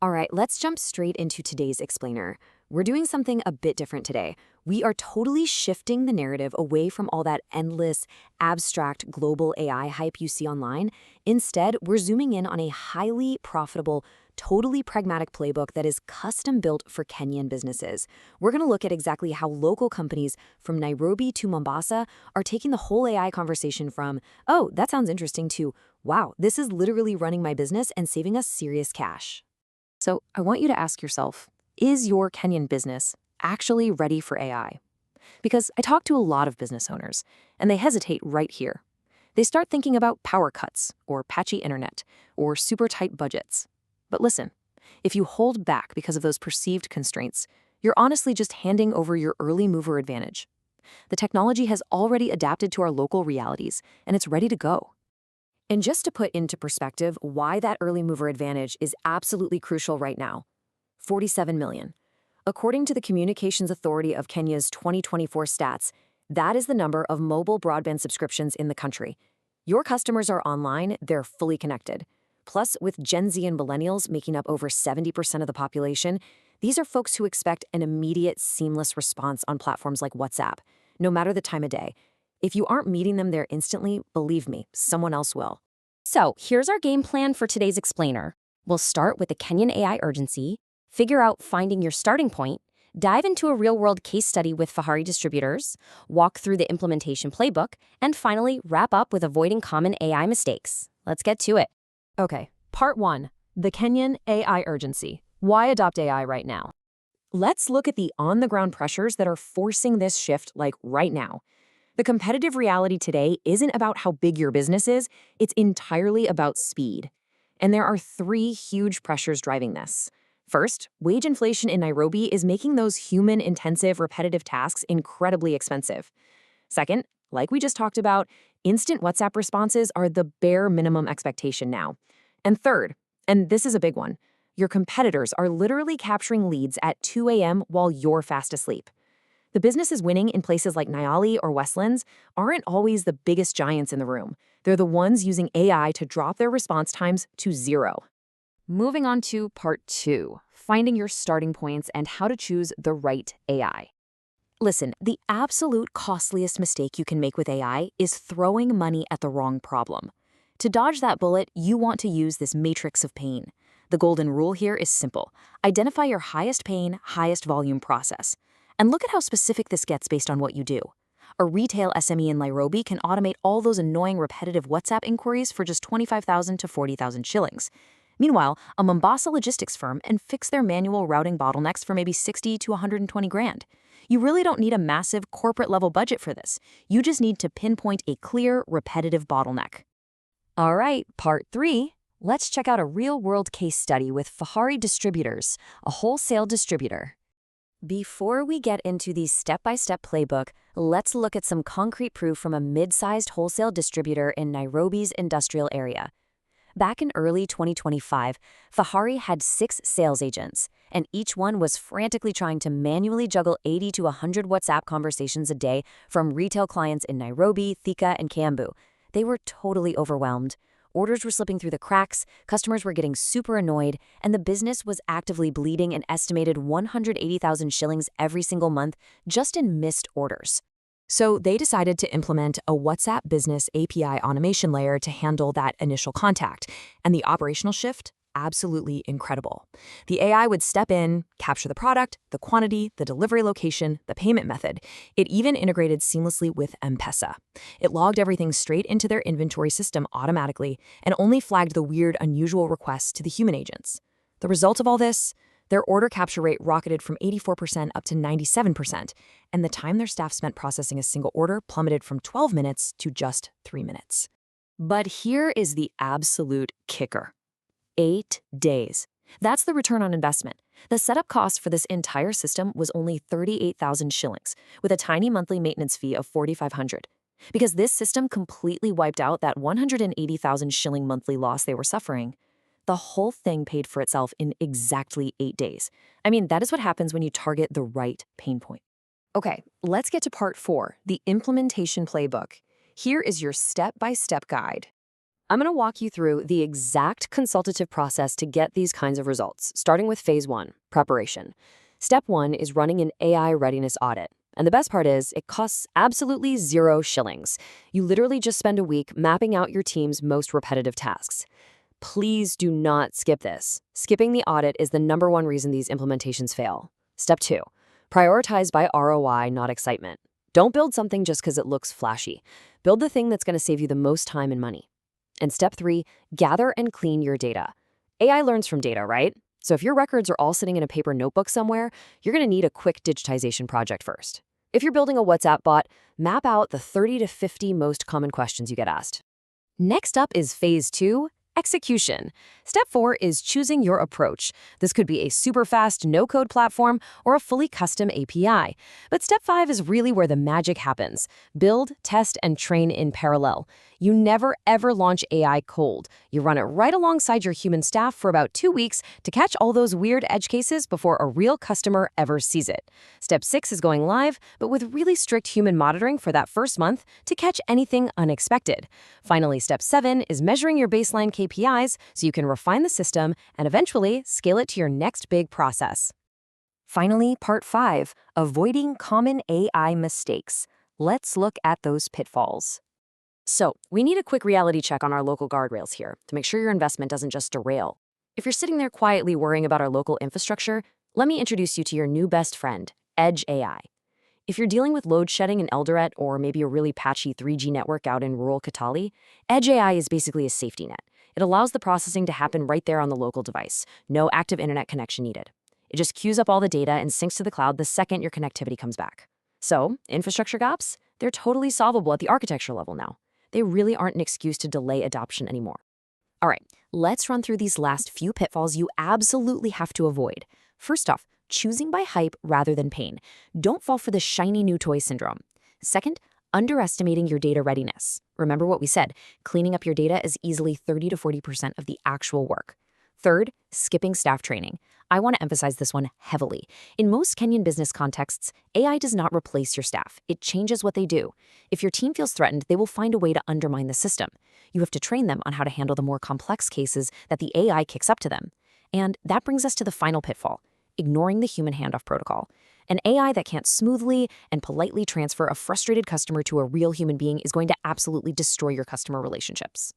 All right, let's jump straight into today's explainer. We're doing something a bit different today. We are totally shifting the narrative away from all that endless, abstract global AI hype you see online. Instead, we're zooming in on a highly profitable, totally pragmatic playbook that is custom built for Kenyan businesses. We're going to look at exactly how local companies from Nairobi to Mombasa are taking the whole AI conversation from, oh, that sounds interesting, to, wow, this is literally running my business and saving us serious cash. So I want you to ask yourself, is your Kenyan business actually ready for AI? Because I talk to a lot of business owners, and they hesitate right here. They start thinking about power cuts, or patchy internet, or super tight budgets. But listen, if you hold back because of those perceived constraints, you're honestly just handing over your early mover advantage. The technology has already adapted to our local realities, and it's ready to go. And just to put into perspective why that early mover advantage is absolutely crucial right now, 47 million. According to the Communications Authority of Kenya's 2024 stats, that is the number of mobile broadband subscriptions in the country. Your customers are online, they're fully connected. Plus, with Gen Z and millennials making up over 70% of the population, these are folks who expect an immediate, seamless response on platforms like WhatsApp, no matter the time of day. If you aren't meeting them there instantly, believe me, someone else will. So here's our game plan for today's explainer. We'll start with the Kenyan AI urgency, figure out finding your starting point, dive into a real-world case study with Fahari distributors, walk through the implementation playbook, and finally wrap up with avoiding common AI mistakes. Let's get to it. Okay, part 1, the Kenyan AI urgency. Why adopt AI right now? Let's look at the on-the-ground pressures that are forcing this shift, like right now. The competitive reality today isn't about how big your business is, it's entirely about speed. And there are 3 huge pressures driving this. First, wage inflation in Nairobi is making those human-intensive, repetitive tasks incredibly expensive. Second, like we just talked about, instant WhatsApp responses are the bare minimum expectation now. And third, and this is a big one, your competitors are literally capturing leads at 2 a.m. while you're fast asleep. The businesses winning in places like Nyali or Westlands aren't always the biggest giants in the room. They're the ones using AI to drop their response times to 0. Moving on to part 2, finding your starting points and how to choose the right AI. Listen, the absolute costliest mistake you can make with AI is throwing money at the wrong problem. To dodge that bullet, you want to use this matrix of pain. The golden rule here is simple. Identify your highest pain, highest volume process. And look at how specific this gets based on what you do. A retail SME in Nairobi can automate all those annoying repetitive WhatsApp inquiries for just 25,000 to 40,000 shillings. Meanwhile, a Mombasa logistics firm can fix their manual routing bottlenecks for maybe 60 to 120 grand. You really don't need a massive corporate-level budget for this. You just need to pinpoint a clear, repetitive bottleneck. All right, part 3. Let's check out a real-world case study with Fahari Distributors, a wholesale distributor. Before we get into the step-by-step playbook, let's look at some concrete proof from a mid-sized wholesale distributor in Nairobi's industrial area. Back in early 2025, Fahari had 6 sales agents, and each one was frantically trying to manually juggle 80 to 100 WhatsApp conversations a day from retail clients in Nairobi, Thika, and Kiambu. They were totally overwhelmed. Orders were slipping through the cracks, customers were getting super annoyed, and the business was actively bleeding an estimated 180,000 shillings every single month just in missed orders. So they decided to implement a WhatsApp Business API automation layer to handle that initial contact, and the operational shift? Absolutely incredible. The AI would step in, capture the product, the quantity, the delivery location, the payment method. It even integrated seamlessly with M-Pesa. It logged everything straight into their inventory system automatically and only flagged the weird, unusual requests to the human agents. The result of all this? Their order capture rate rocketed from 84% up to 97%, and the time their staff spent processing a single order plummeted from 12 minutes to just 3 minutes. But here is the absolute kicker. 8 days. That's the return on investment. The setup cost for this entire system was only 38,000 shillings, with a tiny monthly maintenance fee of 4,500. Because this system completely wiped out that 180,000 shilling monthly loss they were suffering. The whole thing paid for itself in exactly 8 days. I mean, that is what happens when you target the right pain point. Okay, let's get to part 4, the implementation playbook. Here is your step-by-step guide. I'm going to walk you through the exact consultative process to get these kinds of results, starting with phase 1, preparation. Step 1 is running an AI readiness audit. And the best part is, it costs absolutely 0 shillings. You literally just spend a week mapping out your team's most repetitive tasks. Please do not skip this. Skipping the audit is the #1 reason these implementations fail. Step 2, prioritize by ROI, not excitement. Don't build something just because it looks flashy. Build the thing that's going to save you the most time and money. And step 3, gather and clean your data. AI learns from data, right? So if your records are all sitting in a paper notebook somewhere, you're going to need a quick digitization project first. If you're building a WhatsApp bot, map out the 30 to 50 most common questions you get asked. Next up is phase 2, execution. Step 4 is choosing your approach. This could be a super fast no-code platform or a fully custom API. But step 5 is really where the magic happens. Build, test, and train in parallel. You never ever launch AI cold. You run it right alongside your human staff for about 2 weeks to catch all those weird edge cases before a real customer ever sees it. Step 6 is going live, but with really strict human monitoring for that first month to catch anything unexpected. Finally, step 7 is measuring your baseline KPIs so you can refine the system and eventually scale it to your next big process. Finally, part 5, avoiding common AI mistakes. Let's look at those pitfalls. So, we need a quick reality check on our local guardrails here to make sure your investment doesn't just derail. If you're sitting there quietly worrying about our local infrastructure, let me introduce you to your new best friend, Edge AI. If you're dealing with load shedding in Eldoret or maybe a really patchy 3G network out in rural Kitale, Edge AI is basically a safety net. It allows the processing to happen right there on the local device. No active internet connection needed. It just queues up all the data and syncs to the cloud the second your connectivity comes back. So, infrastructure gaps? They're totally solvable at the architecture level now. They really aren't an excuse to delay adoption anymore. All right, let's run through these last few pitfalls you absolutely have to avoid. First off, choosing by hype rather than pain. Don't fall for the shiny new toy syndrome. Second, underestimating your data readiness. Remember what we said, cleaning up your data is easily 30 to 40% of the actual work. Third, skipping staff training. I want to emphasize this one heavily. In most Kenyan business contexts, AI does not replace your staff. It changes what they do. If your team feels threatened, they will find a way to undermine the system. You have to train them on how to handle the more complex cases that the AI kicks up to them. And that brings us to the final pitfall, ignoring the human handoff protocol. An AI that can't smoothly and politely transfer a frustrated customer to a real human being is going to absolutely destroy your customer relationships.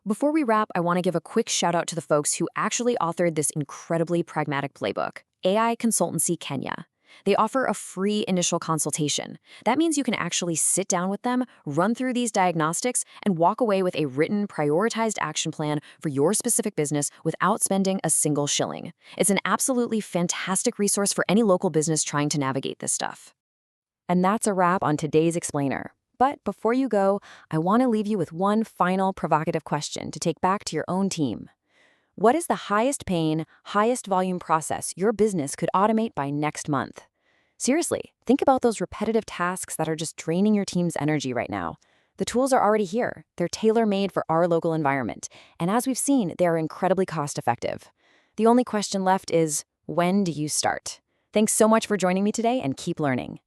Before we wrap, I want to give a quick shout out to the folks who actually authored this incredibly pragmatic playbook, AI Consultancy Kenya. They offer a free initial consultation. That means you can actually sit down with them, run through these diagnostics, and walk away with a written, prioritized action plan for your specific business without spending a single shilling. It's an absolutely fantastic resource for any local business trying to navigate this stuff. And that's a wrap on today's Explainer. But before you go, I want to leave you with one final provocative question to take back to your own team. What is the highest paying, highest volume process your business could automate by next month? Seriously, think about those repetitive tasks that are just draining your team's energy right now. The tools are already here. They're tailor-made for our local environment. And as we've seen, they are incredibly cost-effective. The only question left is, when do you start? Thanks so much for joining me today and keep learning.